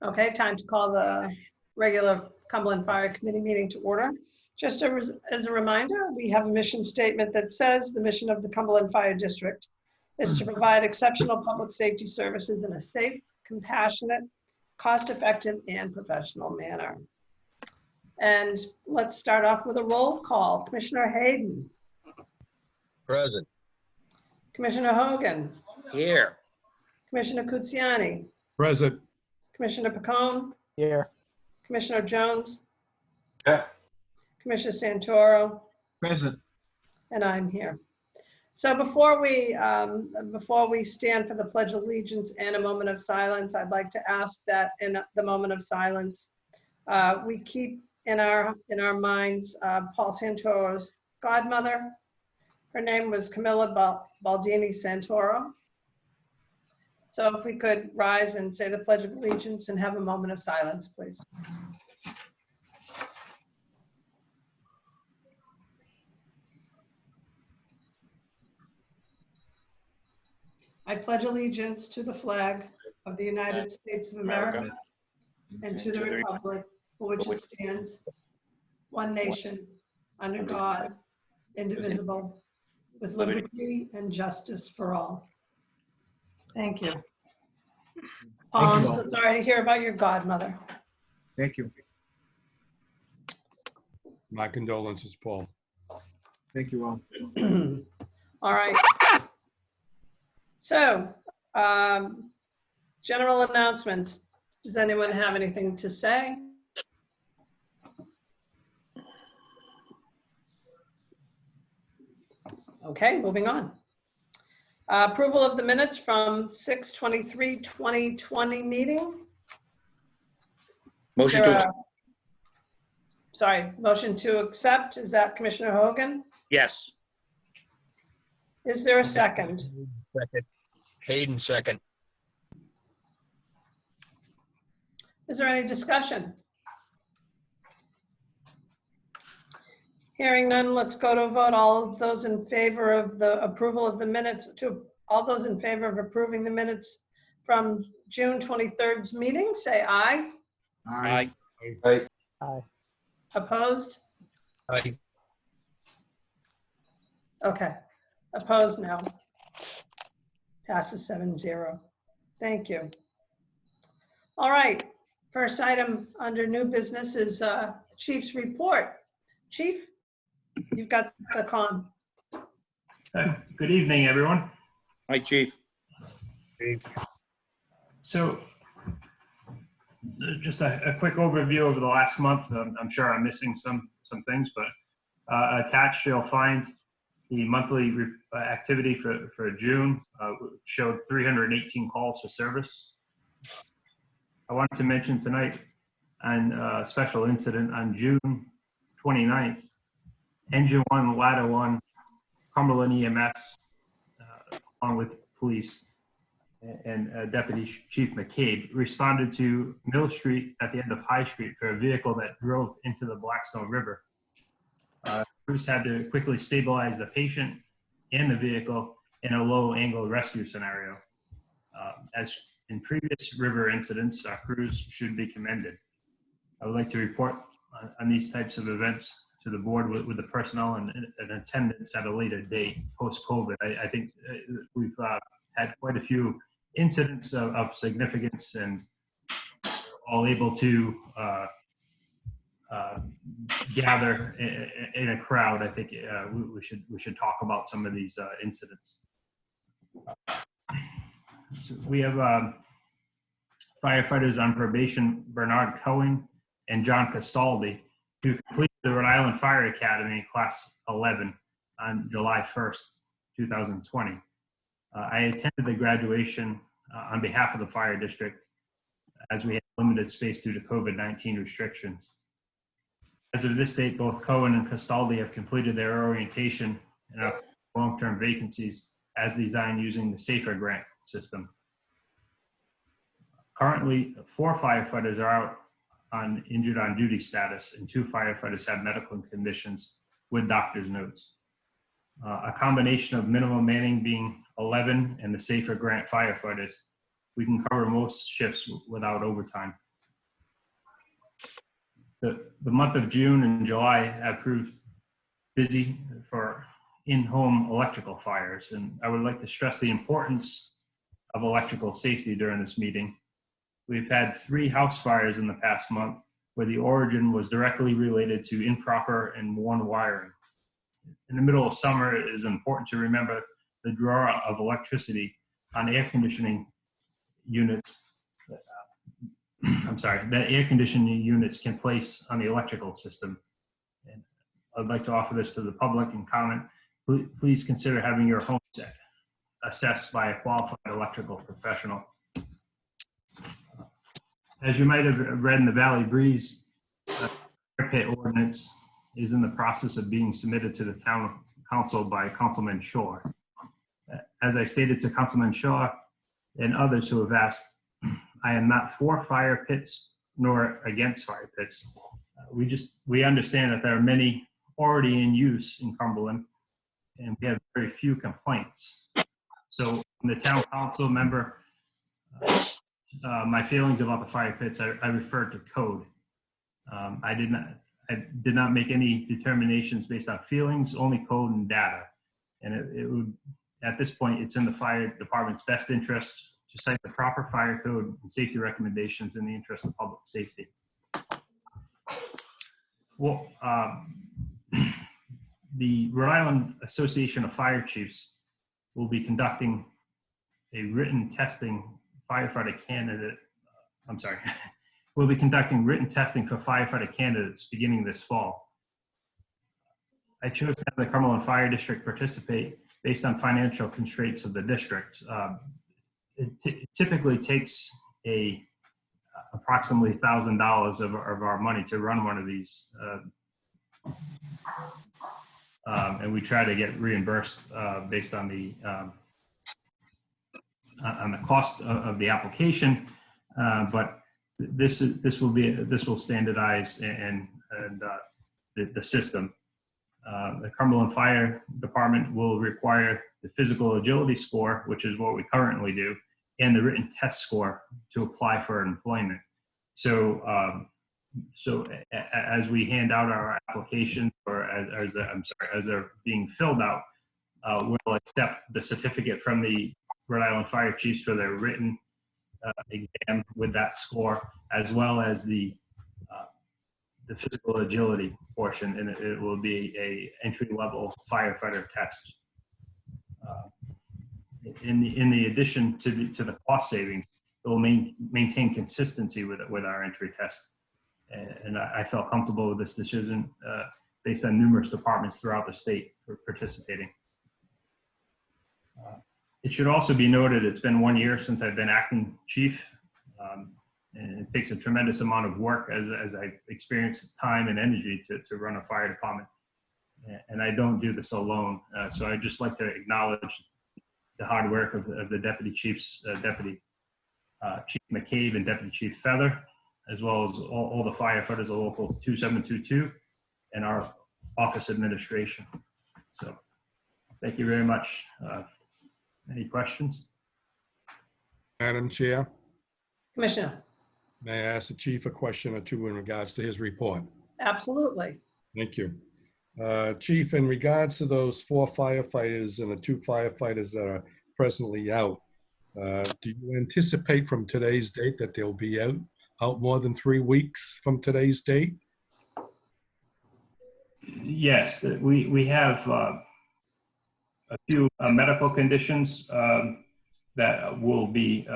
Okay, time to call the regular Cumberland Fire Committee meeting to order. Just as a reminder, we have a mission statement that says the mission of the Cumberland Fire District is to provide exceptional public safety services in a safe, compassionate, cost-effective, and professional manner. And let's start off with a roll call. Commissioner Hayden. Present. Commissioner Hogan. Here. Commissioner Cucciani. Present. Commissioner Pacone. Here. Commissioner Jones. Yeah. Commissioner Santoro. Present. And I'm here. So before we stand for the Pledge of Allegiance and a moment of silence, I'd like to ask that in the moment of silence, we keep in our minds Paul Santoro's godmother. Her name was Camilla Baldini Santoro. So if we could rise and say the Pledge of Allegiance and have a moment of silence, please. I pledge allegiance to the flag of the United States of America and to the republic for which it stands, one nation, under God, indivisible, with liberty and justice for all. Thank you. I'm so sorry to hear about your godmother. Thank you. My condolences, Paul. Thank you all. All right. So, general announcements. Does anyone have anything to say? Okay, moving on. Approval of the minutes from 6/23/2020 meeting. Motion to, motion to accept. Is that Commissioner Hogan? yes. Is there a second? Second. Hayden, second. Is there any discussion? Hearing none, let's go to a vote. All of those in favor of the approval of the minutes, all those in favor of approving the minutes from June 23rd's meeting, say aye. Aye. Aye. Opposed? Aye. Okay. Opposed, no. Passes 7-0. Thank you. All right. First item under new business is Chief's report. Chief, you've got the con. Good evening, everyone. Hi, Chief. So just a quick overview over the last month. I'm sure I'm missing some things, but attached you'll find the monthly activity for June showed 318 calls for service. I wanted to mention tonight on a special incident on June 29th, Engine 1, Ladder 1, Cumberland EMS, along with police and Deputy Chief McCabe, responded to Mill Street at the end of High Street for a vehicle that drove into the Blackstone River. Crews had to quickly stabilize the patient and the vehicle in a low-angle rescue scenario. As in previous river incidents, our crews should be commended. I would like to report on these types of events to the board with the personnel and attendance at a later date, post-COVID. I think we've had quite a few incidents of significance and all able to gather in a crowd. I think we should talk about some of these incidents. So we have firefighters on probation, Bernard Cohen and John Castaldi, who completed the Rhode Island Fire Academy Class 11 on July 1st, 2020. I attended the graduation on behalf of the fire district as we had limited space due to COVID-19 restrictions. As of this date, both Cohen and Castaldi have completed their orientation and have long-term vacancies as designed using the SAFER grant system. Currently, 4 firefighters are out on injured on duty status, and 2 firefighters have medical conditions with doctor's notes. A combination of minimum manning being 11 and the SAFER grant firefighters, we can cover most shifts without overtime. The month of June and July have proved busy for in-home electrical fires, and I would like to stress the importance of electrical safety during this meeting. We've had 3 house fires in the past month where the origin was directly related to improper and worn wiring. In the middle of summer, it is important to remember the draw of electricity on air conditioning units. That air conditioning units can place on the electrical system. And I'd like to offer this to the public and comment. Please consider having your home assessed by a qualified electrical professional. As you might have read in the Valley Breeze, fire pit ordinance is in the process of being submitted to the town council by Councilman Shaw. As I stated to Councilman Shaw and others who have asked, I am not for fire pits nor against fire pits. We understand that there are many already in use in Cumberland, and we have very few complaints. So, the town council member, my feelings about the fire pits, I referred to code. I did not make any determinations based on feelings, only code and data. And it would, at this point, it's in the fire department's best interest to cite the proper fire code and safety recommendations in the interest of public safety. Well, the Rhode Island Association of Fire Chiefs will be conducting a written testing firefighter candidate. We'll be conducting written testing for firefighter candidates beginning this fall. I chose to have the Cumberland Fire District participate based on financial constraints of the district. It typically takes approximately $1,000 of our money to run one of these. And we try to get reimbursed based on the cost of the application, but this will standardize and the system. The Cumberland Fire Department will require the physical agility score, which is what we currently do, and the written test score to apply for employment. So, as we hand out our applications, or as they're being filled out, we'll accept the certificate from the Rhode Island Fire Chiefs for their written exam with that score, as well as the physical agility portion, and it will be a entry-level firefighter test. In the addition to the cost savings, it will maintain consistency with our entry test. And I felt comfortable with this decision based on numerous departments throughout the state for participating. It should also be noted it's been 1 year since I've been acting chief, and it takes a tremendous amount of work as I've experienced time and energy to run a fire department. And I don't do this alone. So I'd just like to acknowledge the hard work of the deputy chiefs, Chief McCabe and Deputy Chief Feather, as well as all the firefighters of Local 2722 and our office administration. So thank you very much. Any questions? Madam Chair, Commissioner? may I ask the chief a question or two in regards to his report? Absolutely. Thank you. Chief, in regards to those 4 firefighters and the 2 firefighters that are presently out, do you anticipate from today's date that they'll be out more than 3 weeks from today's date? Yes, we have a few medical conditions that will be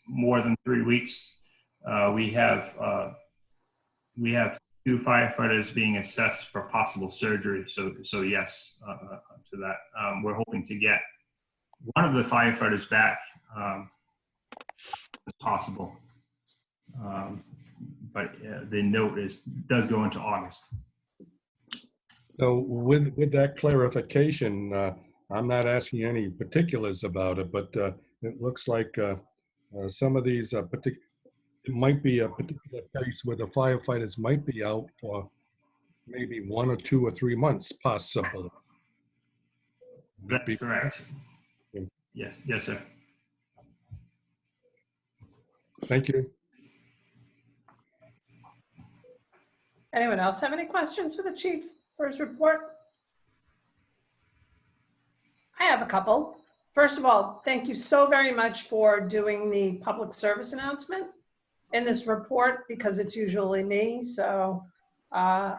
more than 3 weeks. We have 2 firefighters being assessed for possible surgery. So yes, to that. We're hoping to get one of the firefighters back as possible. But the note does go into August. So with that clarification, I'm not asking any particulars about it, but it looks like some of these it might be a particular case where the firefighters might be out for maybe 1 or 2 or 3 months, possibly. That's correct. Yes, sir. Thank you. Anyone else have any questions for the chief for his report? I have a couple. First of all, thank you so very much for doing the public service announcement in this report, because it's usually me. So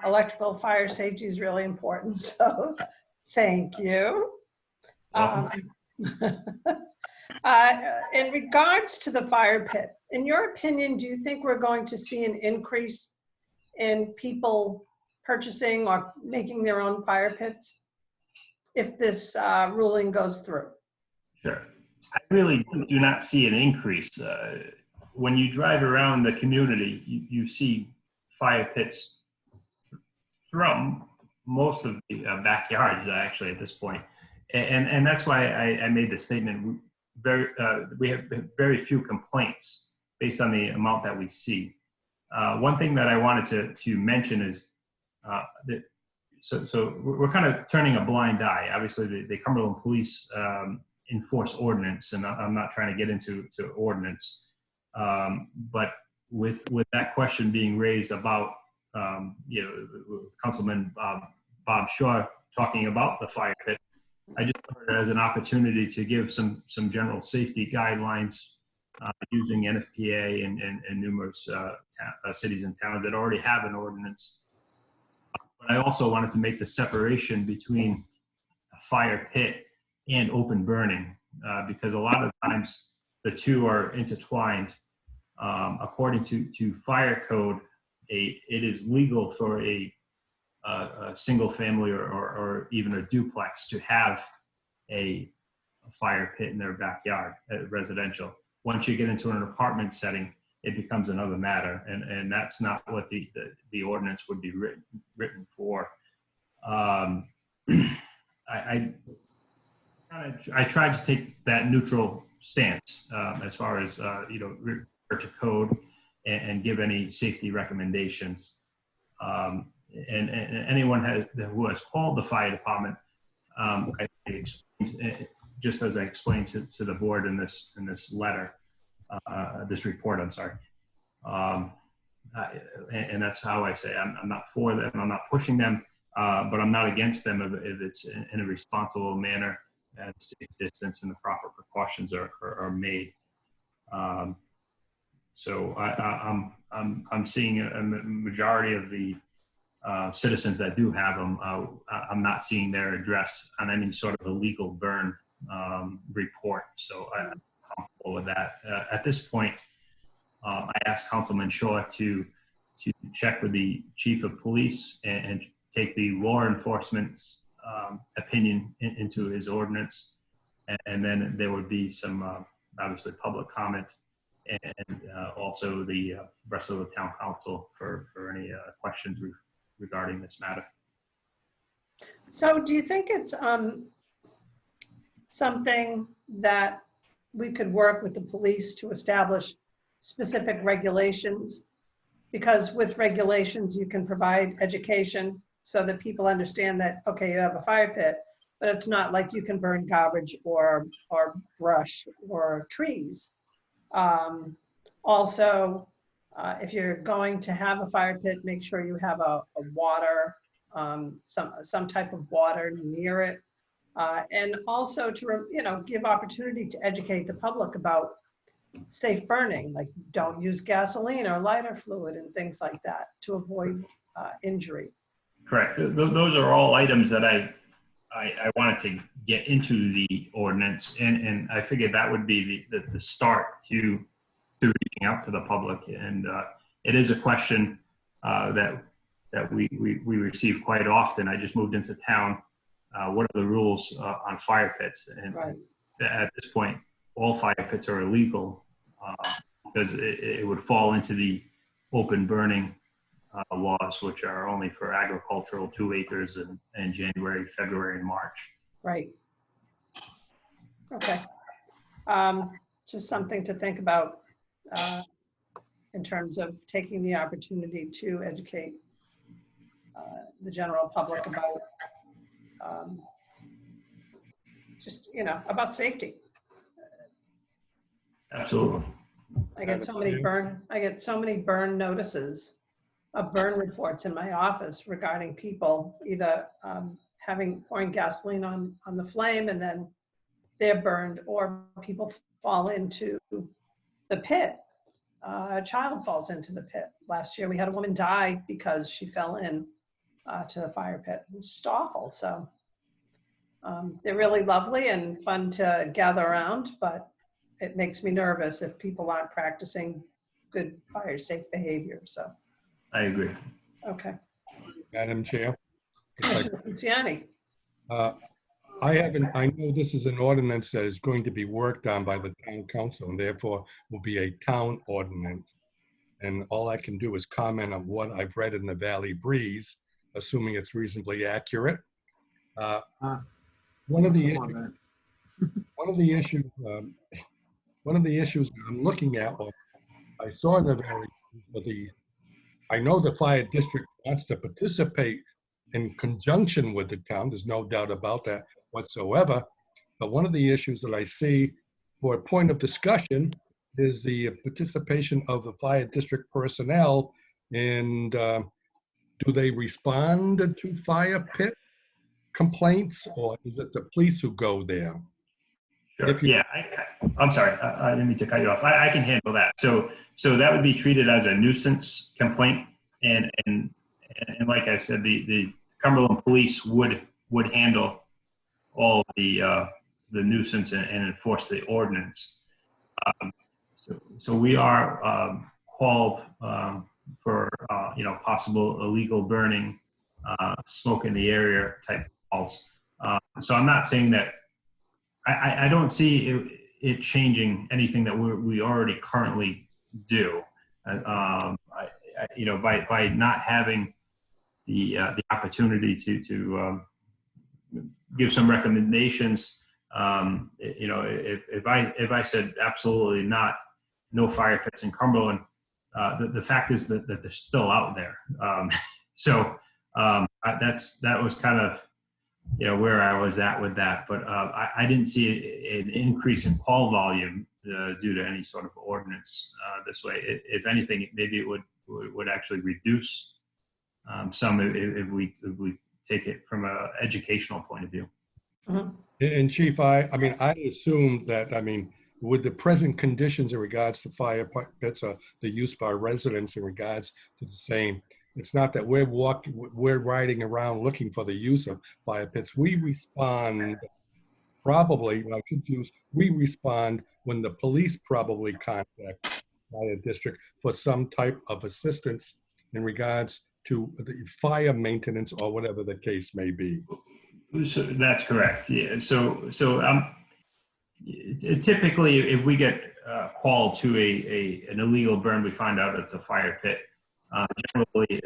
electrical fire safety is really important. So thank you. In regards to the fire pit, in your opinion, do you think we're going to see an increase in people purchasing or making their own fire pits if this ruling goes through? Sure. I really do not see an increase. When you drive around the community, you see fire pits throughout most of the backyards, actually, at this point. And that's why I made the statement. We have very few complaints based on the amount that we see. One thing that I wanted to mention is that so we're kind of turning a blind eye. Obviously, the Cumberland Police enforce ordinance, and I'm not trying to get into ordinance, but with that question being raised about Councilman Bob Shaw talking about the fire pit, I just took it as an opportunity to give some general safety guidelines using NFPA and numerous cities and towns that already have an ordinance. But I also wanted to make the separation between a fire pit and open burning, because a lot of times the two are intertwined. According to fire code, it is legal for a single family or even a duplex to have a fire pit in their backyard, residential. Once you get into an apartment setting, it becomes another matter, and that's not what the ordinance would be written for. I tried to take that neutral stance as far as refer to code and give any safety recommendations. And anyone who has called the fire department, just as I explained to the board in this letter, this report, I'm sorry. And that's how I say I'm not for them, I'm not pushing them, but I'm not against them if it's in a responsible manner, at a safe distance, and the proper precautions are made. So I'm seeing a majority of the citizens that do have them. I'm not seeing their address on any sort of a legal burn report. So I'm comfortable with that. At this point, I asked Councilman Shaw to check with the chief of police and take the law enforcement's opinion into his ordinance. And then there would be some, obviously, public comment, and also the rest of the town council for any questions regarding this matter. So do you think it's something that we could work with the police to establish specific regulations? Because with regulations, you can provide education so that people understand that, okay, you have a fire pit, but it's not like you can burn garbage or brush or trees. Also, if you're going to have a fire pit, make sure you have a water, some type of water near it. And also to, give opportunity to educate the public about safe burning, like don't use gasoline or lighter fluid and things like that to avoid injury. Correct. Those are all items that I wanted to get into the ordinance, and I figured that would be the start to reaching out to the public. And it is a question that we receive quite often. I just moved into town. What are the rules on fire pits? And right. At this point, all fire pits are illegal because it would fall into the open burning laws, which are only for agricultural 2 acres in January, February, and March. Right. Okay. Just something to think about in terms of taking the opportunity to educate the general public about about safety. Absolutely. I get so many burn notices of burn reports in my office regarding people either pouring gasoline on the flame and then they're burned, or people fall into the pit. A child falls into the pit. Last year we had a woman die because she fell in to the fire pit. It's just awful. So they're really lovely and fun to gather around, but it makes me nervous if people aren't practicing good fire safe behavior. So I agree. okay. Madam Chair. if I- Commissioner Pucciani. I know this is an ordinance that is going to be worked on by the town council and therefore will be a town ordinance. And all I can do is comment on what I've read in the Valley Breeze, assuming it's reasonably accurate. One of the issues that I'm looking at, or I saw in the Valley Breeze, I know the fire district wants to participate in conjunction with the town. There's no doubt about that whatsoever. But one of the issues that I see for a point of discussion is the participation of the fire district personnel. And do they respond to fire pit complaints, or is it the police who go there? Sure. Yeah, I'm sorry. I didn't mean to cut you off. I can handle that. So that would be treated as a nuisance complaint, and like I said, the Cumberland police would handle all the nuisance and enforce the ordinance. So we are called for possible illegal burning, smoke in the area type calls. So I'm not saying that I don't see it changing anything that we already currently do. By not having the opportunity to give some recommendations, if I said absolutely not, no fire pits in Cumberland, the fact is that they're still out there. That was kind of where I was at with that, but I didn't see an increase in call volume due to any sort of ordinance this way. If anything, maybe it would actually reduce some if we take it from an educational point of view. Mm-hmm. And Chief, I assume that, with the present conditions in regards to fire pits, the use by residents in regards to the same, it's not that we're riding around looking for the use of fire pits. We respond we respond when the police probably contact fire district for some type of assistance in regards to the fire maintenance or whatever the case may be. So that's correct. Yeah. So typically, if we get called to an illegal burn, we find out it's a fire pit. Generally,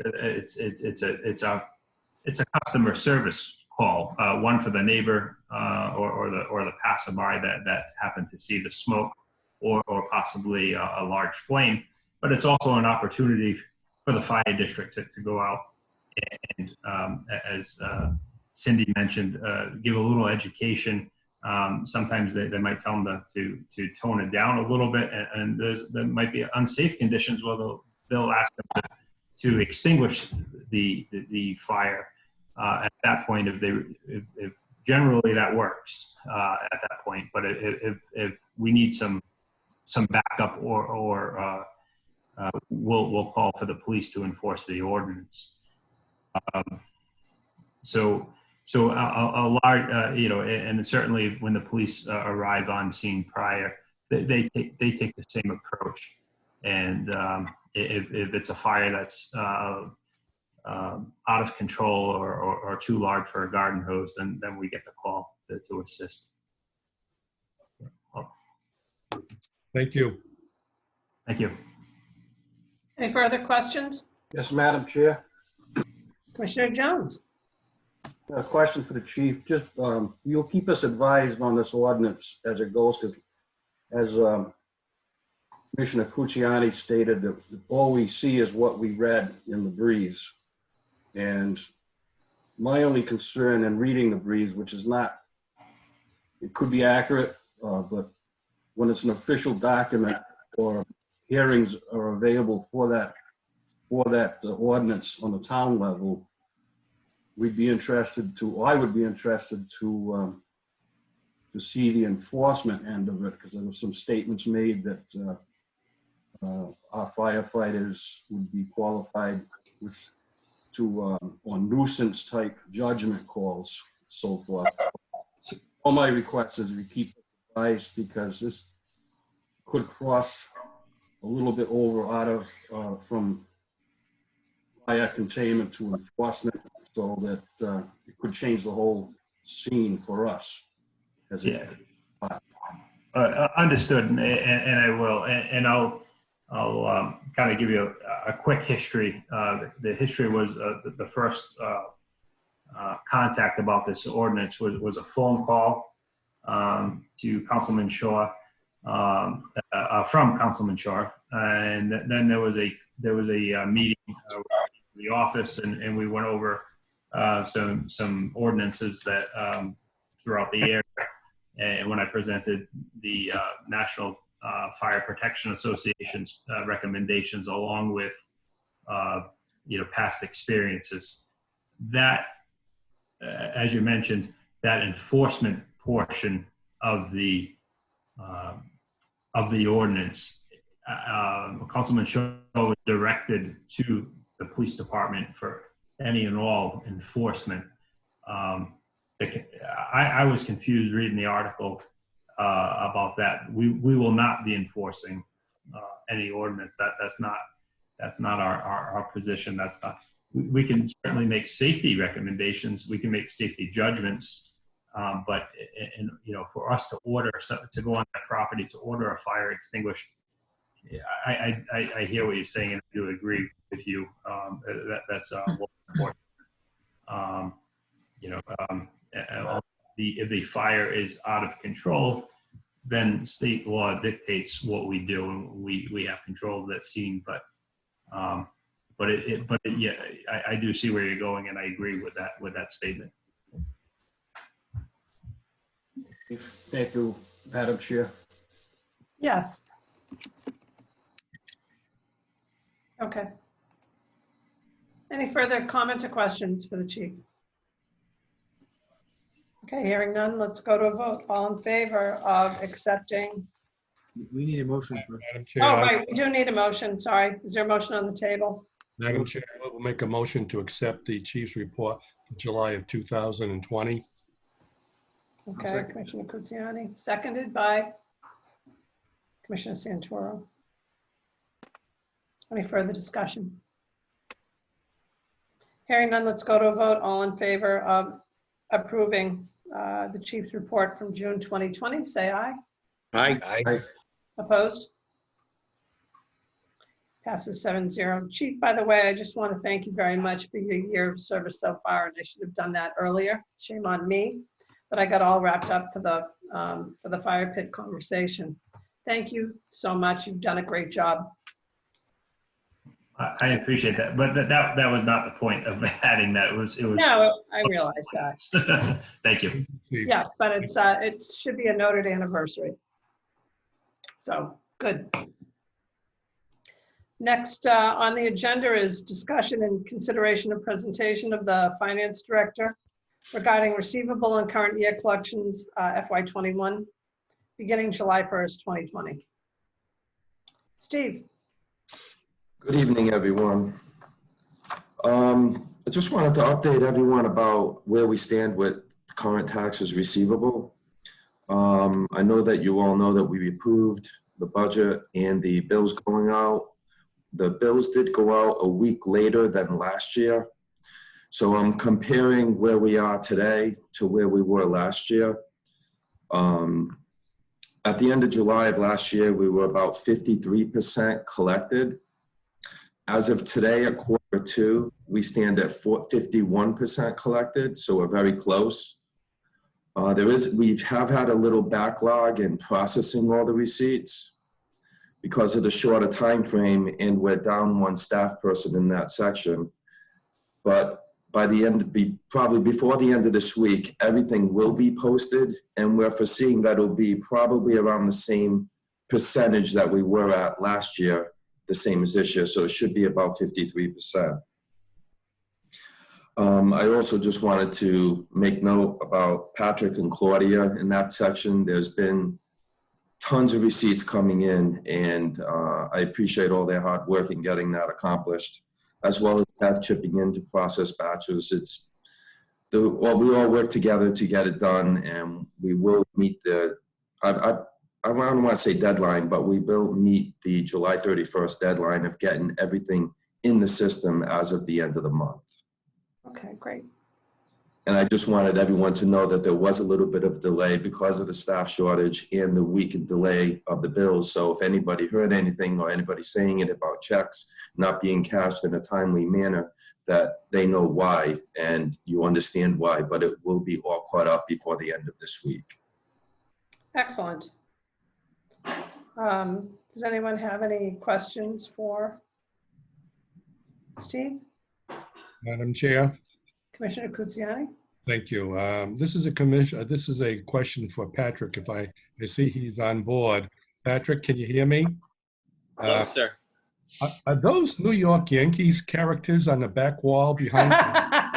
it's a customer service call, one for the neighbor or the passerby that happened to see the smoke or possibly a large flame. But it's also an opportunity for the fire district to go out and, as Cindy mentioned, give a little education. Sometimes they might tell them to tone it down a little bit, and there might be unsafe conditions where they'll ask them to extinguish the fire. At that point, if generally that works at that point, but if we need some backup or we'll call for the police to enforce the ordinance. So a large, and certainly when the police arrive on scene prior, they take the same approach. And if it's a fire that's out of control or too large for a garden hose, then we get the call to assist. Thank you. Thank you. Any further questions? Yes, Madam Chair. Commissioner Jones. A question for the chief. Just you'll keep us advised on this ordinance as it goes, because as Commissioner Pucciani stated, that all we see is what we read in the Breeze. And my only concern in reading the Breeze, which is not, it could be accurate, but when it's an official document or hearings are available for that for that ordinance on the town level, we'd be interested to, I would be interested to see the enforcement end of it, because there were some statements made that our firefighters would be qualified on nuisance type judgment calls, so forth. So all my request is we keep advised, because this could cross a little bit over out of from fire containment to enforcement, so that it could change the whole scene for us. Yeah. Understood, and I will, and I'll kind of give you a quick history. The history was the first contact about this ordinance was a phone call to Councilman Shaw, from Councilman Shaw, and then there was a meeting in the office, and we went over some ordinances that throughout the year. And when I presented the National Fire Protection Association's recommendations, along with past experiences, that as you mentioned, that enforcement portion of the ordinance, Councilman Shaw was directed to the police department for any and all enforcement. I was confused reading the article about that. We will not be enforcing any ordinance. That's not our position. That's not. We can certainly make safety recommendations. We can make safety judgments, but for us to order to go on that property to order a fire extinguished, I hear what you're saying, and I do agree with you. That's important. If the fire is out of control, then state law dictates what we do, and we have control of that scene. But yeah, I do see where you're going, and I agree with that statement. Thank you, Madam Chair. Yes. Okay. Any further comments or questions for the chief? Okay, hearing none, let's go to a vote. All in favor of accepting? We need a motion first. Madam Chair, Oh, right, we do need a motion, sorry. Is there a motion on the table? Madam Chair, I will make a motion to accept the chief's report for July of 2020. Okay, second. Commissioner Cucciani, seconded by Commissioner Santoro. Any further discussion? Hearing none, let's go to a vote. All in favor of approving the chief's report from June 2020, say aye. Aye. Opposed? Passes 7-0. Chief, by the way, I just want to thank you very much for your year of service so far, and I should have done that earlier. Shame on me, but I got all wrapped up for the fire pit conversation. Thank you so much. You've done a great job. I appreciate that, but that was not the point of adding that. It was. No, I realize that. Thank you. Yeah, but it should be a noted anniversary. So good. Next on the agenda is discussion and consideration of presentation of the finance director regarding receivable and current year collections FY21 beginning July 1st, 2020. Steve. Good evening, everyone. I just wanted to update everyone about where we stand with current taxes receivable. I know that you all know that we approved the budget and the bills going out. The bills did go out a week later than last year. So I'm comparing where we are today to where we were last year. At the end of July of last year, we were about 53% collected. As of today at Q2, we stand at 51% collected, so we're very close. We have had a little backlog in processing all the receipts because of the shorter time frame, and we're down one staff person in that section. But by the end, probably before the end of this week, everything will be posted, and we're foreseeing that it'll be probably around the same percentage that we were at last year the same as this year, so it should be about 53%. I also just wanted to make note about Patrick and Claudia in that section. There's been tons of receipts coming in, and I appreciate all their hard work in getting that accomplished, as well as Beth chipping in to process batches. Well, we all work together to get it done, and we will meet I don't want to say deadline, but we will meet the July 31st deadline of getting everything in the system as of the end of the month. Okay, great. And I just wanted everyone to know that there was a little bit of delay because of the staff shortage and the week delay of the bills. So if anybody heard anything or anybody saying it about checks not being cashed in a timely manner, that they know why and you understand why, but it will be all caught up before the end of this week. Excellent. Does anyone have any questions for Steve? Madam Chair, Commissioner Kutsiani? thank you. This is a question for Patrick. If I see he's on board. Patrick, can you hear me? Hello, sir. Are those New York Yankees characters on the back wall behind? Are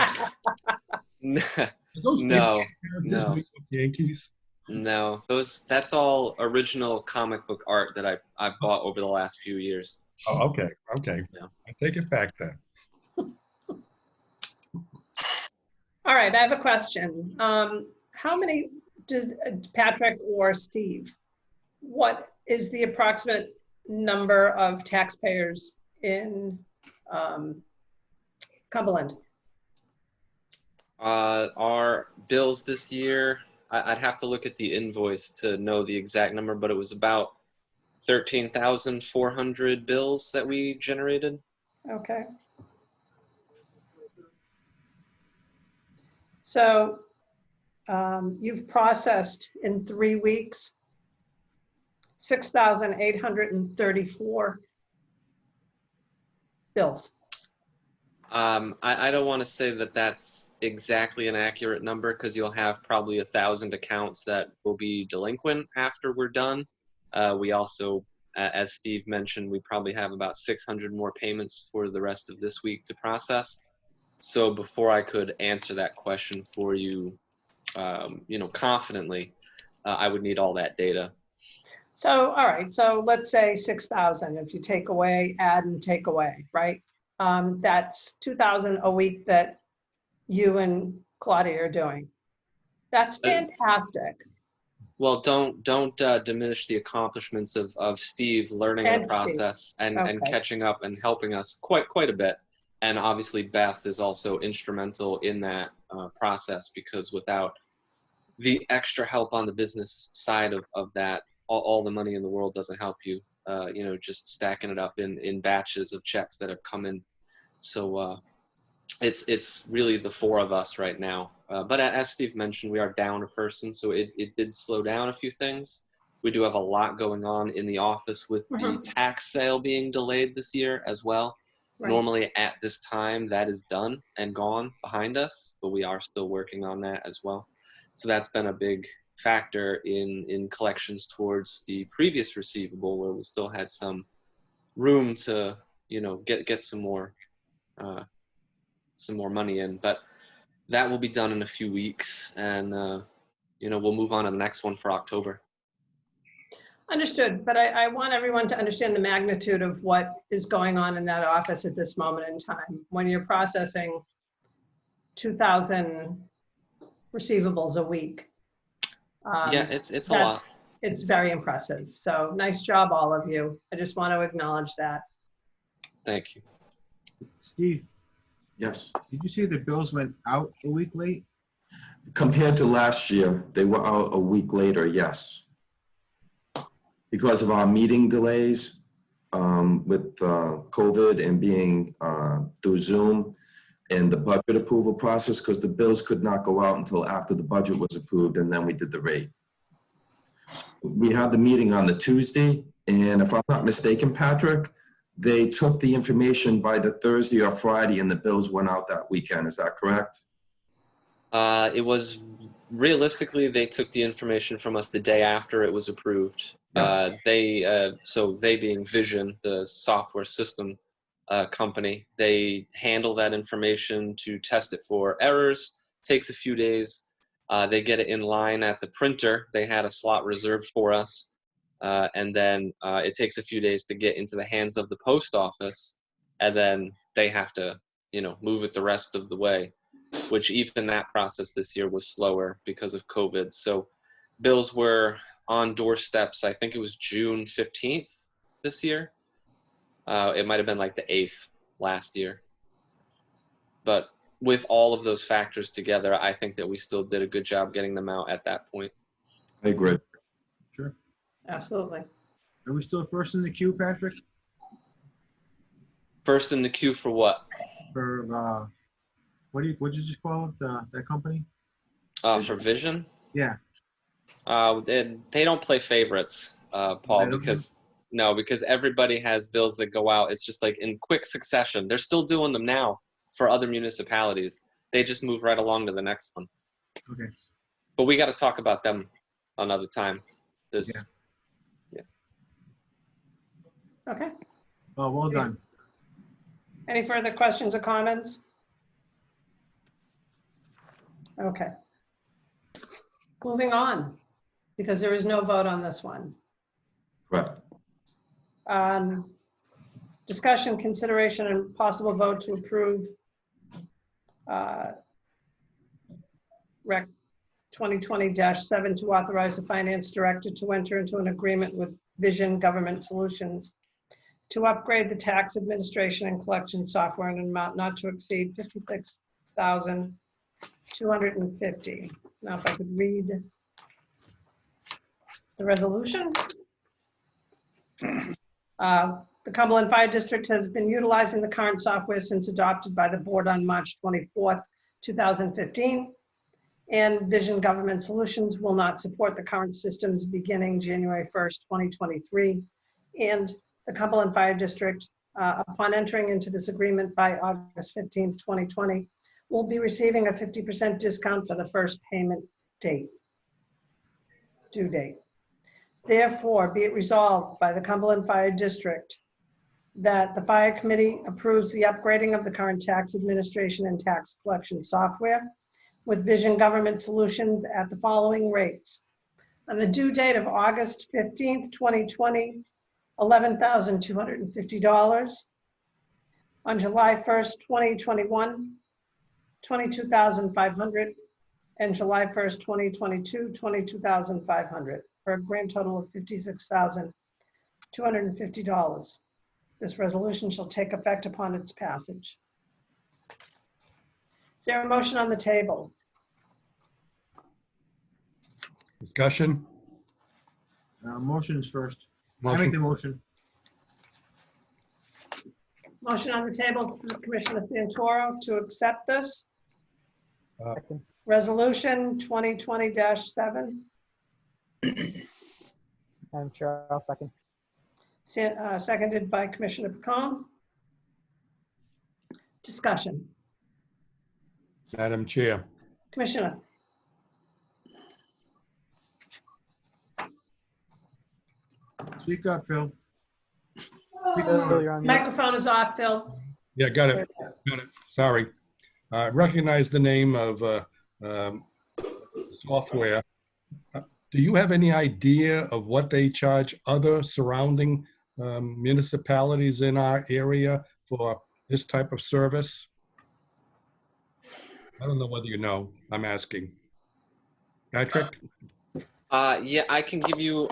those No, characters no. New York Yankees? No, that's all original comic book art that I've bought over the last few years. Oh, okay. Yeah. I take it back then. All right, I have a question. How many does Patrick or Steve, what is the approximate number of taxpayers in Cumberland? Our bills this year, I'd have to look at the invoice to know the exact number, but it was about 13,400 bills that we generated. Okay. So you've processed in 3 weeks 6,834 bills. I don't want to say that that's exactly an accurate number because you'll have probably 1,000 accounts that will be delinquent after we're done. We also, as Steve mentioned, we probably have about 600 more payments for the rest of this week to process. So before I could answer that question for you, confidently, I would need all that data. So, all right, so let's say 6,000, if you take away, add and take away, right? That's 2,000 a week that you and Claudia are doing. That's fantastic. Well, don't diminish the accomplishments of Steve learning And the process and Okay. catching up and helping us quite a bit. And obviously Beth is also instrumental in that process because without the extra help on the business side of that, all the money in the world doesn't help you. Just stacking it up in batches of checks that have come in. So it's really the four of us right now. But as Steve mentioned, we are down a person, so it did slow down a few things. We do have a lot going on in the office with the tax sale being delayed this year as well. Right. Normally at this time that is done and gone behind us, but we are still working on that as well. So that's been a big factor in collections towards the previous receivable where we still had some room to, get some more money in, but that will be done in a few weeks and, we'll move on to the next one for October. Understood, but I want everyone to understand the magnitude of what is going on in that office at this moment in time. When you're processing 2,000 receivables a week. Yeah, it's a lot. It's very impressive. So nice job, all of you. I just want to acknowledge that. Thank you. Steve, Yes. did you say the bills went out a week late? Compared to last year, they were out a week later, yes. Because of our meeting delays with COVID and being through Zoom and the budget approval process, because the bills could not go out until after the budget was approved, and then we did the rate. We had the meeting on the Tuesday, and if I'm not mistaken, Patrick, they took the information by the Thursday or Friday, and the bills went out that weekend. Is that correct? It was realistically, they took the information from us the day after it was approved. Yes. So they being Vision, the software system company, they handle that information to test it for errors. Takes a few days. They get it in line at the printer. They had a slot reserved for us. And then it takes a few days to get into the hands of the post office. And then they have to, move it the rest of the way, which even that process this year was slower because of COVID. So bills were on doorsteps. I think it was June 15th this year. It might have been like the 8th last year. But with all of those factors together, I think that we still did a good job getting them out at that point. I agree. Sure. Absolutely. Are we still first in the queue, Patrick? First in the queue for what? For, what'd you just call it, that company? For Vision? Yeah. They don't play favorites, Paul, They don't? because everybody has bills that go out. It's just like in quick succession. They're still doing them now for other municipalities. They just move right along to the next one. Okay. But we got to talk about them another time. Yeah. Okay. Oh, well done. Any further questions or comments? Okay. Moving on, because there is no vote on this one. Correct. Discussion, consideration, and possible vote to approve Rec 2020-7 to authorize the finance director to enter into an agreement with Vision Government Solutions to upgrade the tax administration and collection software in an amount not to exceed $56,250. Now, if I could read the resolution. The Cumberland Fire District has been utilizing the current software since adopted by the board on March 24th, 2015. And Vision Government Solutions will not support the current systems beginning January 1st, 2023. And the Cumberland Fire District, upon entering into this agreement by August 15th, 2020, will be receiving a 50% discount for the first payment date, due date. Therefore, be it resolved by the Cumberland Fire District that the Fire Committee approves the upgrading of the current tax administration and tax collection software with Vision Government Solutions at the following rates. On the due date of August 15th, 2020, $11,250. On July 1st, 2021, $22,500. And July 1st, 2022, $22,500, for a grand total of $56,250. This resolution shall take effect upon its passage. Is there a motion on the table? Discussion? Motions first. I Motion. make the motion. Motion on the table from Commissioner Santoro to accept this. Second. Resolution 2020-7. Madam Chair, I'll second. Seconded by Commissioner Pacone. Discussion. Madam Chair. Commissioner. Speak up, Phil. Phil, you're on mute. Microphone is off, Phil. Yeah, got it. Got it. Sorry. Recognize the name of software. Do you have any idea of what they charge other surrounding municipalities in our area for this type of service? I don't know whether you know. I'm asking. Patrick? Yeah, I can give you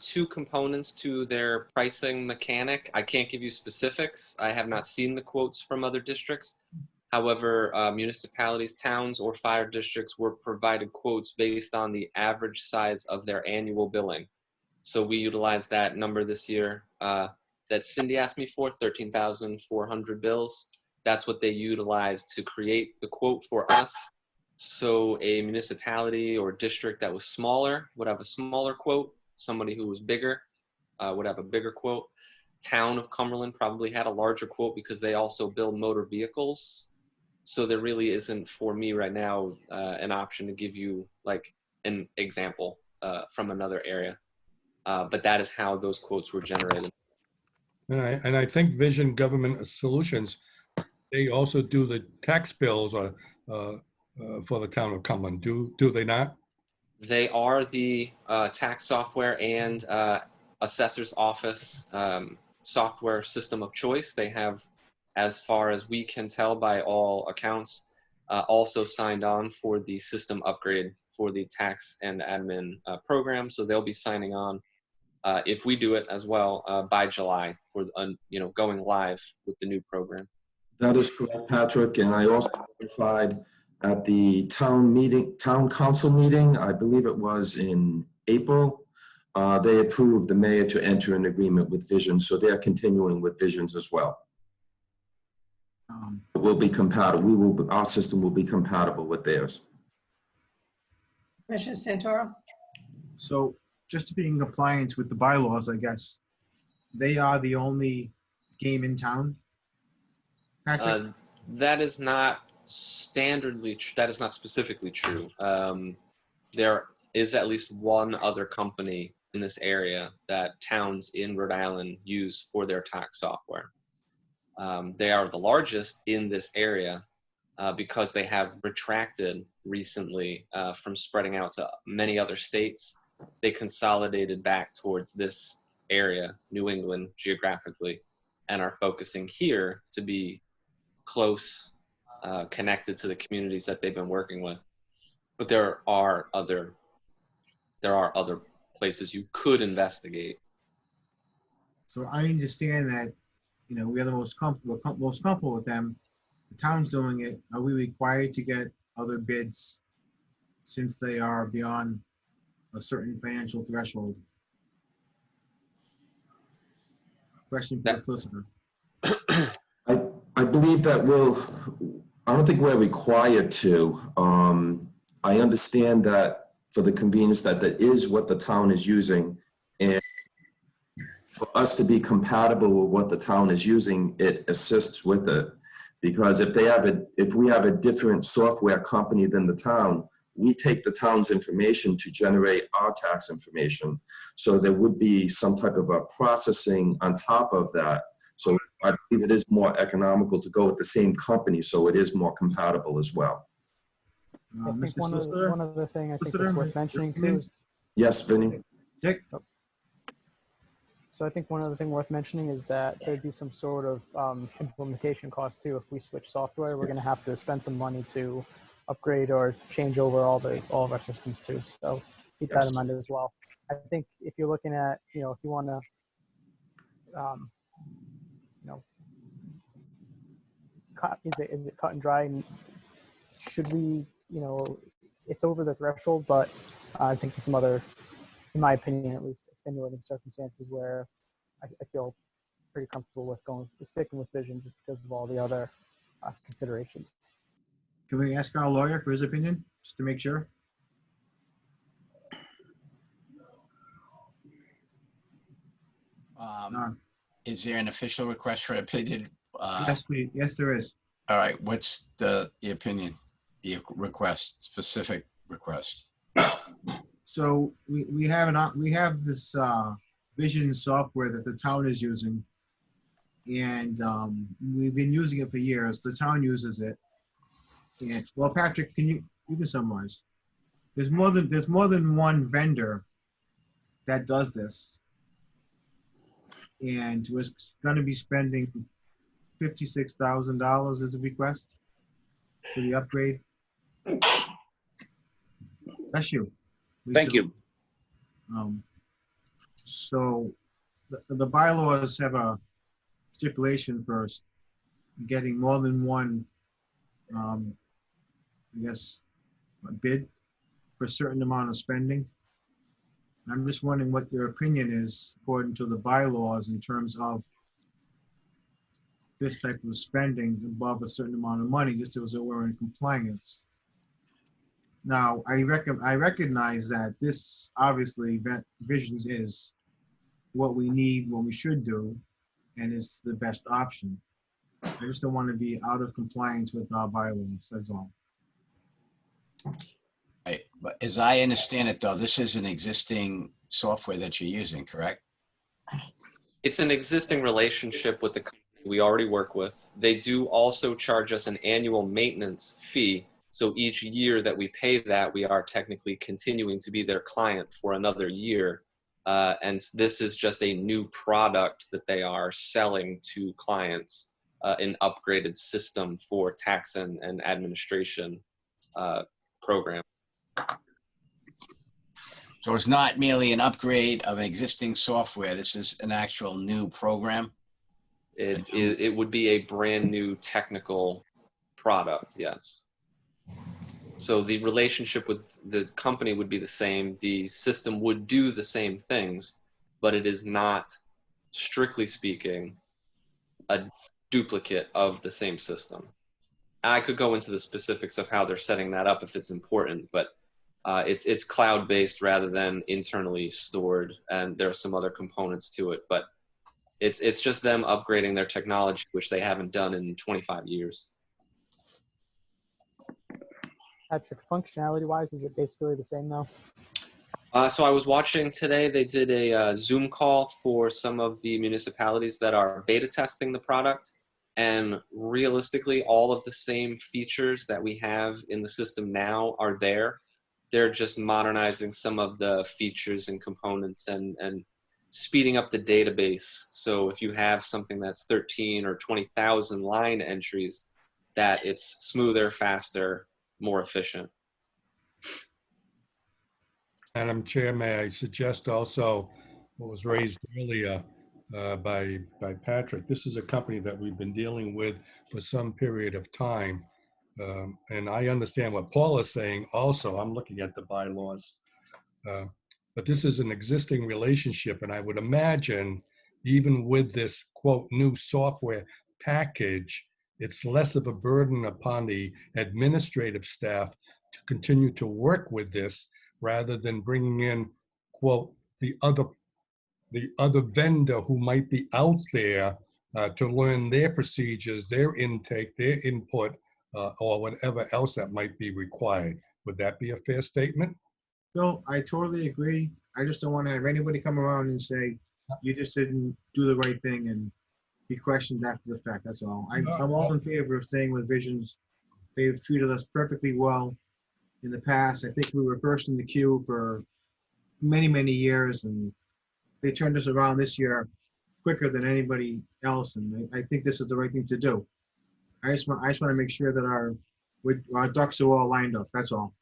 two components to their pricing mechanic. I can't give you specifics. I have not seen the quotes from other districts. However, municipalities, towns, or fire districts were provided quotes based on the average size of their annual billing. So we utilized that number this year that Cindy asked me for, 13,400 bills. That's what they utilized to create the quote for us. So a municipality or district that was smaller would have a smaller quote. Somebody who was bigger would have a bigger quote. Town of Cumberland probably had a larger quote because they also build motor vehicles. So there really isn't, for me right now, an option to give you like an example from another area. but that is how those quotes were generated. And I think Vision Government Solutions, they also do the tax bills for the town of Cumberland. Do they not? They are the tax software and assessor's office software system of choice. They have, as far as we can tell by all accounts, also signed on for the system upgrade for the tax and admin program. So they'll be signing on if we do it as well by July for going live with the new program. That is correct, Patrick. And I also verified at the town council meeting, I believe it was in April, they approved the mayor to enter an agreement with Vision. So they're continuing with Visions as well. It will be compatible. Our system will be compatible with theirs. Commissioner Santoro? So just to be in compliance with the bylaws, I guess, they are the only game in town? Patrick? That is not that is not specifically true. There is at least one other company in this area that towns in Rhode Island use for their tax software. They are the largest in this area because they have retracted recently from spreading out to many other states. They consolidated back towards this area, New England, geographically, and are focusing here to be close, connected to the communities that they've been working with. But there are other places you could investigate. So I understand that, we are the most comfortable with them. The town's doing it. Are we required to get other bids since they are beyond a certain financial threshold? Question for the solicitor. I believe that I don't think we're required to. I understand that for the convenience that is what the town is using, and for us to be compatible with what the town is using, it assists with it. Because if we have a different software company than the town, we take the town's information to generate our tax information. So there would be some type of a processing on top of that. So I believe it is more economical to go with the same company, so it is more compatible as well. I think Mr. one Solicitor? other thing I think Solicitor, is worth mentioning too is, Yes, Vinny? Dick? so I think one other thing worth mentioning is that there'd be some sort of implementation cost too. If we switch software, we're going to have to spend some money to upgrade or change over all of our systems too. So keep that in mind as well. I think if you're looking at, if you want to, is it cut and dry? And should we, it's over the threshold, but I think there's some other, in my opinion, at least, extenuating circumstances where I feel pretty comfortable with sticking with Vision just because of all the other considerations. Can we ask our lawyer for his opinion, just to make sure? Is there an official request for opinion? Yes, please. Yes, there is. All right, what's the opinion, the request, specific request? So we have this Vision software that the town is using, and we've been using it for years. The town uses it. And well, Patrick, you can summarize. There's more than one vendor that does this, and we're going to be spending $56,000 as a request for the upgrade. That's you. Lisa. Thank you. So the bylaws have a stipulation for getting more than one, I guess, a bid for a certain amount of spending. I'm just wondering what your opinion is according to the bylaws in terms of this type of spending above a certain amount of money, just as we're in compliance. Now, I recognize that this obviously Visions is what we need, what we should do, and it's the best option. I just don't want to be out of compliance with our bylaws, that's all. But as I understand it, though, this is an existing software that you're using, correct? It's an existing relationship with the company we already work with. They do also charge us an annual maintenance fee. So each year that we pay that, we are technically continuing to be their client for another year. And this is just a new product that they are selling to clients, an upgraded system for tax and administration program. So it's not merely an upgrade of existing software. This is an actual new program. It would be a brand new technical product, yes. So the relationship with the company would be the same. The system would do the same things, but it is not, strictly speaking, a duplicate of the same system. I could go into the specifics of how they're setting that up if it's important, but it's cloud-based rather than internally stored, and there are some other components to it, but it's just them upgrading their technology, which they haven't done in 25 years. Patrick, functionality-wise, is it basically the same though? So I was watching today, they did a Zoom call for some of the municipalities that are beta testing the product. And realistically, all of the same features that we have in the system now are there. They're just modernizing some of the features and components and speeding up the database. So if you have something that's 13 or 20,000 line entries, that it's smoother, faster, more efficient. Madam Chair, may I suggest also what was raised earlier by Patrick? This is a company that we've been dealing with for some period of time. And I understand what Paul is saying also. I'm looking at the bylaws. But this is an existing relationship. And I would imagine even with this, quote, new software package, it's less of a burden upon the administrative staff to continue to work with this rather than bringing in, quote, the other vendor who might be out there to learn their procedures, their intake, their input, or whatever else that might be required. Would that be a fair statement? Bill, I totally agree. I just don't want to have anybody come around and say, you just didn't do the right thing and be questioned after the fact, that's all. I'm all in favor of staying with Visions. They've treated us perfectly well in the past. I think we were first in the queue for many, many years, and they turned us around this year quicker than anybody else, and I think this is the right thing to do. I just want to make sure that our ducks are all lined up, that's all.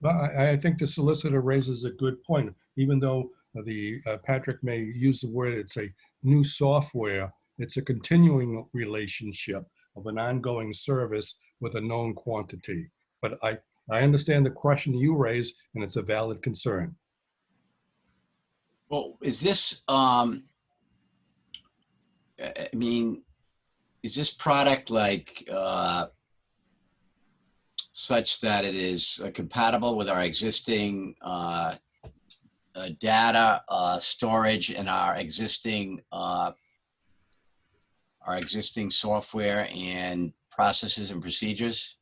Well, I think the solicitor raises a good point. Even though Patrick may use the word, it's a new software, it's a continuing relationship of an ongoing service with a known quantity. But I understand the question you raised, and it's a valid concern. Well, is this, I mean, is this product like such that it is compatible with our existing data storage and our existing software and processes and procedures?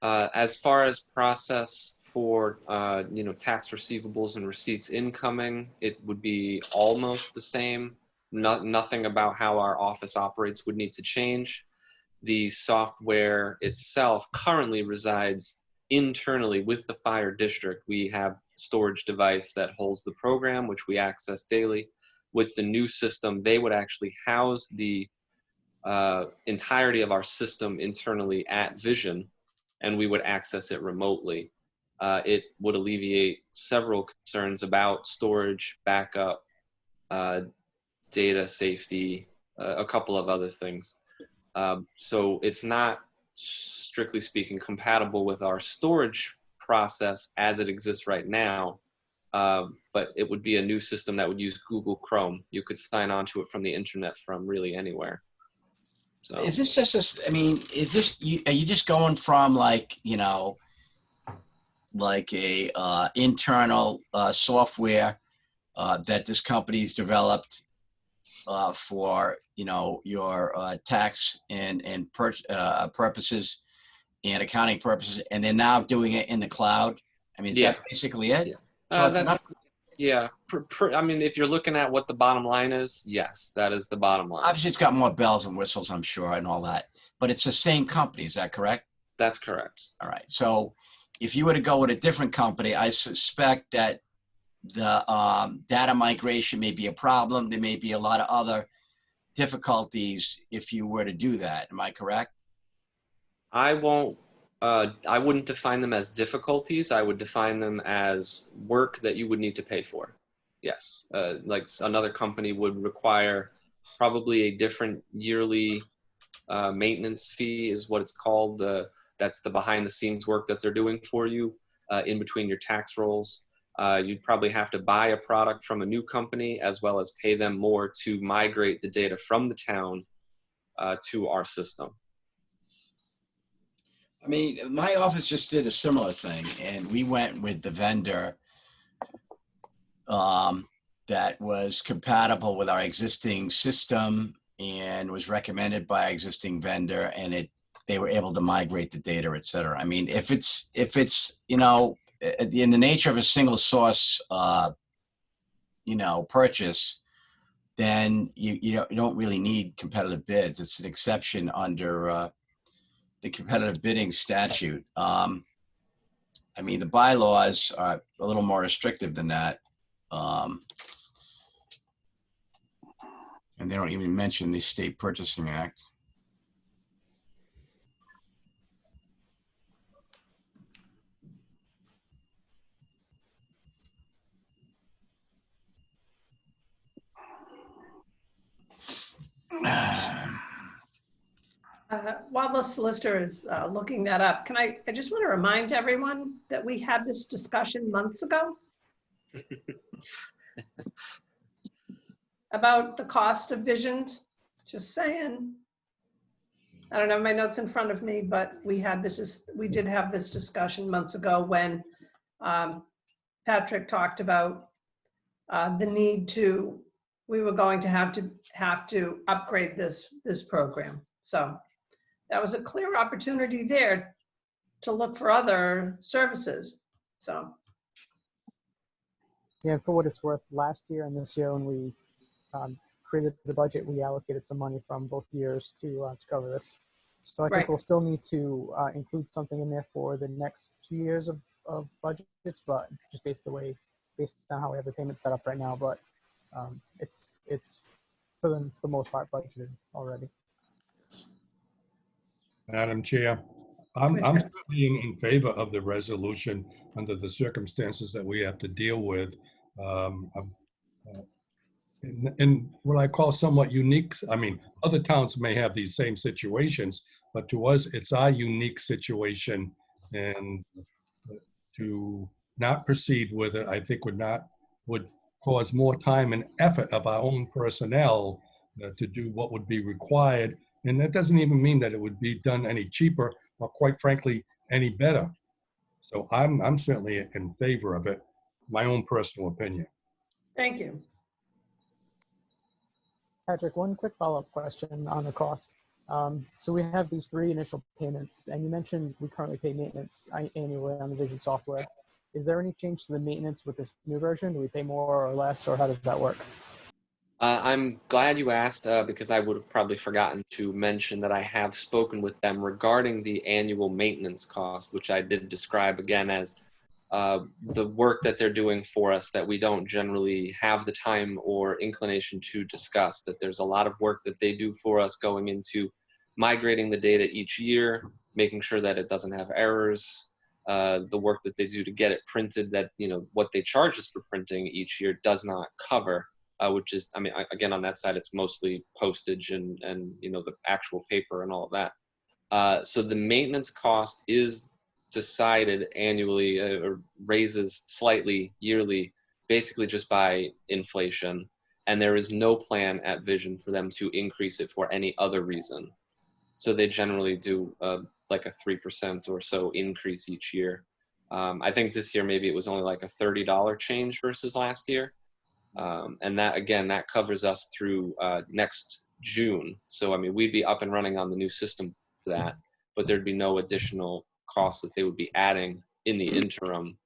As far as process for tax receivables and receipts incoming, it would be almost the same. Nothing about how our office operates would need to change. The software itself currently resides internally with the fire district. We have a storage device that holds the program, which we access daily. With the new system, they would actually house the entirety of our system internally at Vision, and we would access it remotely. It would alleviate several concerns about storage, backup, data safety, a couple of other things. So it's not, strictly speaking, compatible with our storage process as it exists right now, but it would be a new system that would use Google Chrome. You could sign on to it from the internet from really anywhere. So is this just I mean, is this, are you just going from like, like a internal software that this company's developed for your tax and purposes, and accounting purposes, and they're now doing it in the cloud? I mean, is Yeah. that basically it? Yeah. So it's not- That's, yeah. I mean, if you're looking at what the bottom line is, yes, that is the bottom line. obviously it's got more bells and whistles, I'm sure, and all that, but it's the same company. Is that correct? That's correct. All right. So if you were to go with a different company, I suspect that the data migration may be a problem. There may be a lot of other difficulties if you were to do that. Am I correct? I wouldn't define them as difficulties. I would define them as work that you would need to pay for. Yes. Like another company would require probably a different yearly maintenance fee is what it's called. That's the behind the scenes work that they're doing for you in between your tax rolls. You'd probably have to buy a product from a new company as well as pay them more to migrate the data from the town to our system. I mean, my office just did a similar thing, and we went with the vendor that was compatible with our existing system and was recommended by our existing vendor, and they were able to migrate the data, et cetera. I mean, if it's you know, in the nature of a single source purchase, then you don't really need competitive bids. It's an exception under the competitive bidding statute. I mean, the bylaws are a little more restrictive than that. And they don't even mention the State Purchasing Act. While the solicitor is looking that up, I just want to remind everyone that we had this discussion months ago about the cost of visions. Just saying. I don't have my notes in front of me, but we did have this discussion months ago when Patrick talked about the need to, we were going to have to upgrade this program. So that was a clear opportunity there to look for other services. So. Yeah, for what it's worth, last year and this year when we created the budget, we allocated some money from both years to cover this. So I think we'll still need to include something in there for the next 2 years of budgets, but just based on how we have the payment set up right now. But it's for the most part budgeted already. Madam Chair, I'm certainly in favor of the resolution under the circumstances that we have to deal with. In what I call somewhat unique, I mean, other towns may have these same situations, but to us, it's our unique situation, and to not proceed with it, I think would cause more time and effort of our own personnel to do what would be required. And that doesn't even mean that it would be done any cheaper or, quite frankly, any better. So I'm certainly in favor of it, my own personal opinion. Thank you. Patrick, one quick follow-up question on the cost. So we have these 3 initial payments, and you mentioned we currently pay maintenance annually on the Vision software. Is there any change to the maintenance with this new version? Do we pay more or less, or how does that work? I'm glad you asked because I would have probably forgotten to mention that I have spoken with them regarding the annual maintenance cost, which I did describe again as the work that they're doing for us that we don't generally have the time or inclination to discuss, that there's a lot of work that they do for us going into migrating the data each year, making sure that it doesn't have errors, the work that they do to get it printed, that, you know, what they charge us for printing each year does not cover. Which is, I mean, again, on that side, it's mostly postage and you know, the actual paper and all of that. So the maintenance cost is decided annually or raises slightly yearly, basically just by inflation. And there is no plan at Vision for them to increase it for any other reason. So they generally do like a 3% or so increase each year. I think this year maybe it was only like a $30 change versus last year. And that, again, that covers us through next June. So, I mean, we'd be up and running on the new system for that. but there'd be no additional costs that they would be adding in the interim.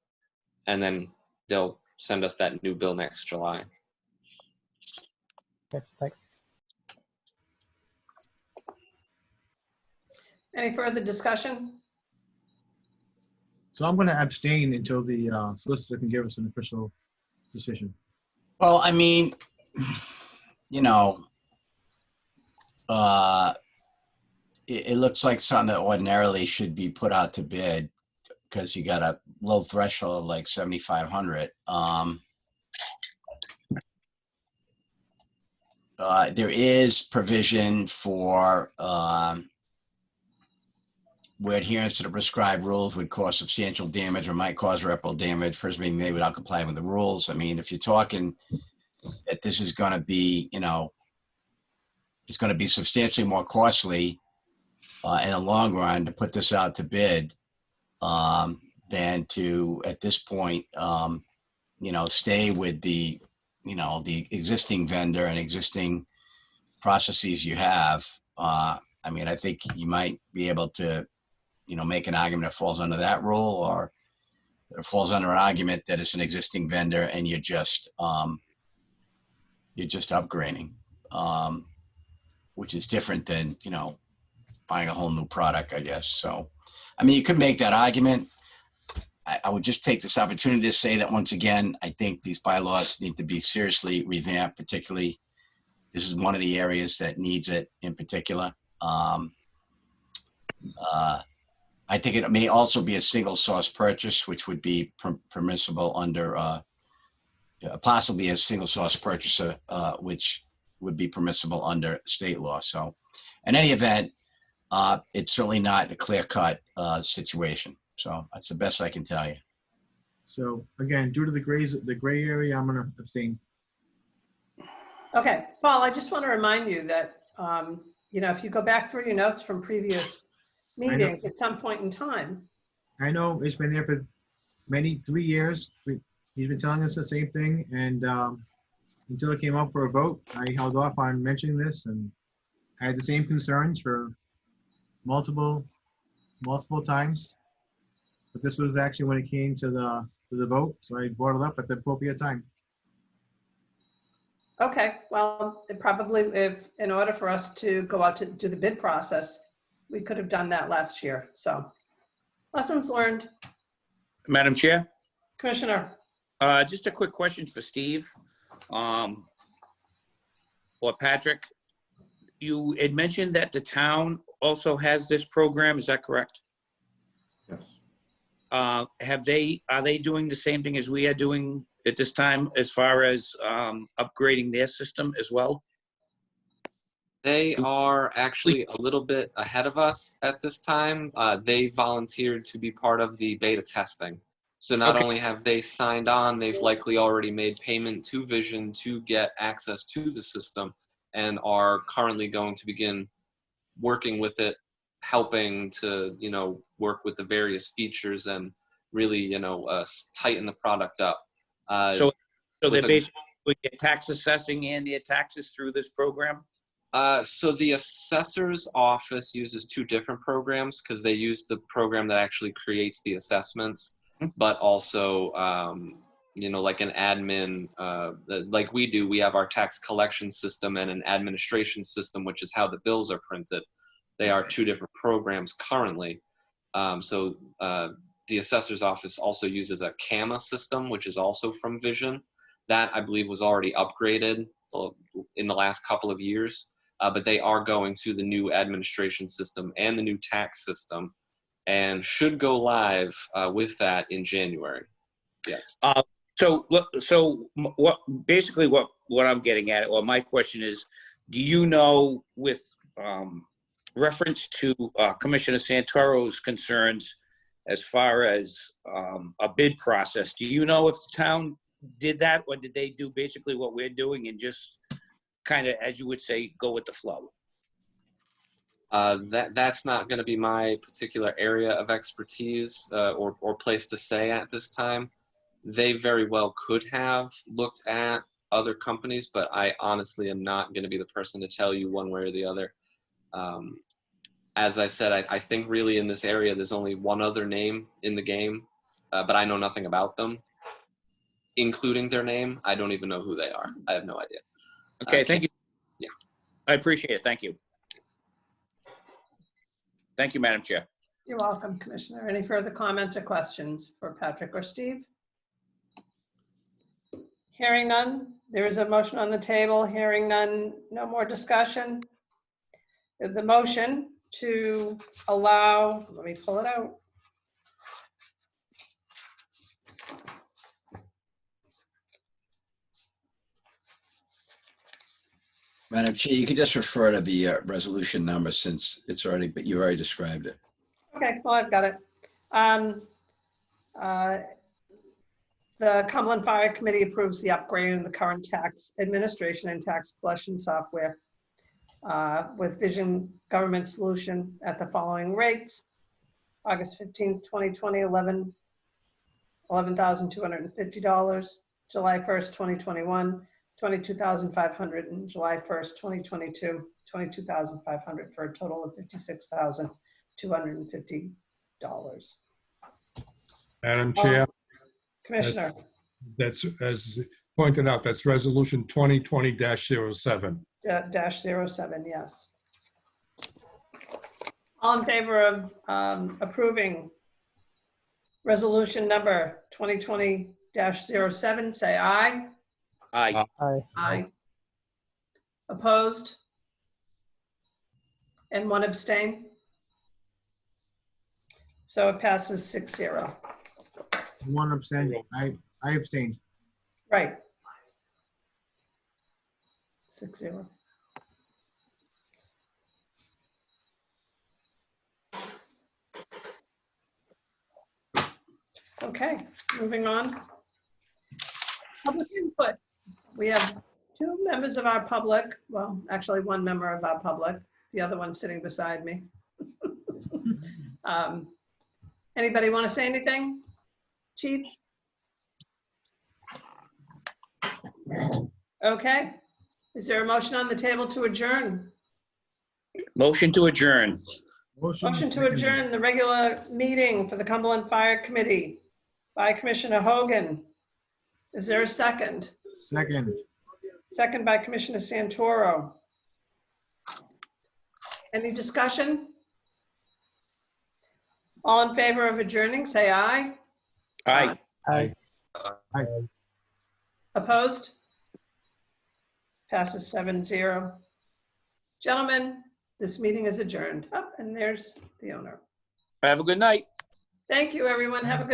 And then they'll send us that new bill next July. Okay, thanks. Any further discussion? So I'm going to abstain until the solicitor can give us an official decision. Well, I mean, you know, it looks like something that ordinarily should be put out to bid because you got a low threshold of like 7,500. There is provision for where adherence to the prescribed rules would cause substantial damage or might cause irreparable damage, person being made without complying with the rules. I mean, if you're talking that this is going to be, you know, it's going to be substantially more costly in the long run to put this out to bid than to, at this point, you know, stay with the, you know, the existing vendor and existing processes you have. I mean, I think you might be able to, you know, make an argument that falls under that rule, or it falls under an argument that it's an existing vendor and you're just upgrading, which is different than, you know, buying a whole new product, I guess. So, I mean, you could make that argument. I would just take this opportunity to say that once again, I think these bylaws need to be seriously revamped, particularly this is one of the areas that needs it in particular. I think it may also be a single source purchase, which would be permissible under, possibly a single source purchaser, which would be permissible under state law. So in any event, it's certainly not a clear-cut situation. So that's the best I can tell you. So again, due to the gray area, I'm going to abstain. Okay, Paul, I just want to remind you that, you know, if you go back through your notes from previous meetings at some point in time. I know it's been there for 3 years. He's been telling us the same thing, and until it came up for a vote, I held off on mentioning this, and I had the same concerns for multiple times. But this was actually when it came to the vote, so I brought it up at the appropriate time. Okay, well, it probably, if in order for us to go out to do the bid process, we could have done that last year. So lessons learned. Madam Chair, Commissioner. just a quick question for Steve or Patrick. You had mentioned that the town also has this program. Is that correct? Yes. Are they doing the same thing as we are doing at this time as far as upgrading their system as well? They are actually a little bit ahead of us at this time. They volunteered to be part of the beta testing. So not only have they signed on, they've likely already made payment to Vision to get access to the system and are currently going to begin working with it, helping to, you know, work with the various features and really, you know, tighten the product up. So they're basically get tax assessing and their taxes through this program? So the assessor's office uses two different programs because they use the program that actually creates the assessments, but also, you know, like an admin, like we do, we have our tax collection system and an administration system, which is how the bills are printed. They are two different programs currently. So the assessor's office also uses a CAMA system, which is also from Vision. That I believe was already upgraded in the last couple of years. But they are going to the new administration system and the new tax system and should go live with that in January. Yes. So what basically what I'm getting at, or my question is, do you know, with reference to Commissioner Santoro's concerns as far as a bid process, do you know if the town did that, or did they do basically what we're doing and just kind of, as you would say, go with the flow? That's not going to be my particular area of expertise or place to say at this time. They very well could have looked at other companies, but I honestly am not going to be the person to tell you one way or the other. As I said, I think really in this area, there's only one other name in the game, but I know nothing about them. Including their name, I don't even know who they are. I have no idea. Okay, thank you. Yeah. I appreciate it. Thank you. Thank you, Madam Chair. You're welcome, Commissioner. Any further comments or questions for Patrick or Steve? Hearing none, there is a motion on the table. Hearing none, no more discussion. The motion to allow, let me pull it out. Madam Chair, you can just refer to the resolution number since it's already, but you already described it. Okay, well, I've got it. The Cumberland Fire Committee approves the upgrade of the current tax administration and tax collection software with Vision Government Solution at the following rates. August 15th, 2020, $11,250. July 1st, 2021, $22,500, and July 1st, 2022, $22,500 for a total of $56,250. Madam Chair, Commissioner, that's, as pointed out, that's resolution 2020-07. -07, yes. All in favor of approving resolution number 2020-07, say aye. Aye. Aye. Aye. Opposed? And one abstain? So it passes 6-0. One abstain. I abstained. Right. 6-0. Okay, moving on. Public input. We have 2 members of our public, well, actually 1 member of our public, the other one sitting beside me. Anybody want to say anything? Chief? Okay. Is there a motion on the table to adjourn? Motion to adjourn. Motion to adjourn the regular meeting for the Cumberland Fire Committee by Commissioner Hogan. Is there a second? Second. Second by Commissioner Santoro. Any discussion? All in favor of adjourning, say aye. Aye. Aye. Opposed? Passes 7-0. Gentlemen, this meeting is adjourned. Oh, and there's the owner. Have a good night. Thank you, everyone. Have a good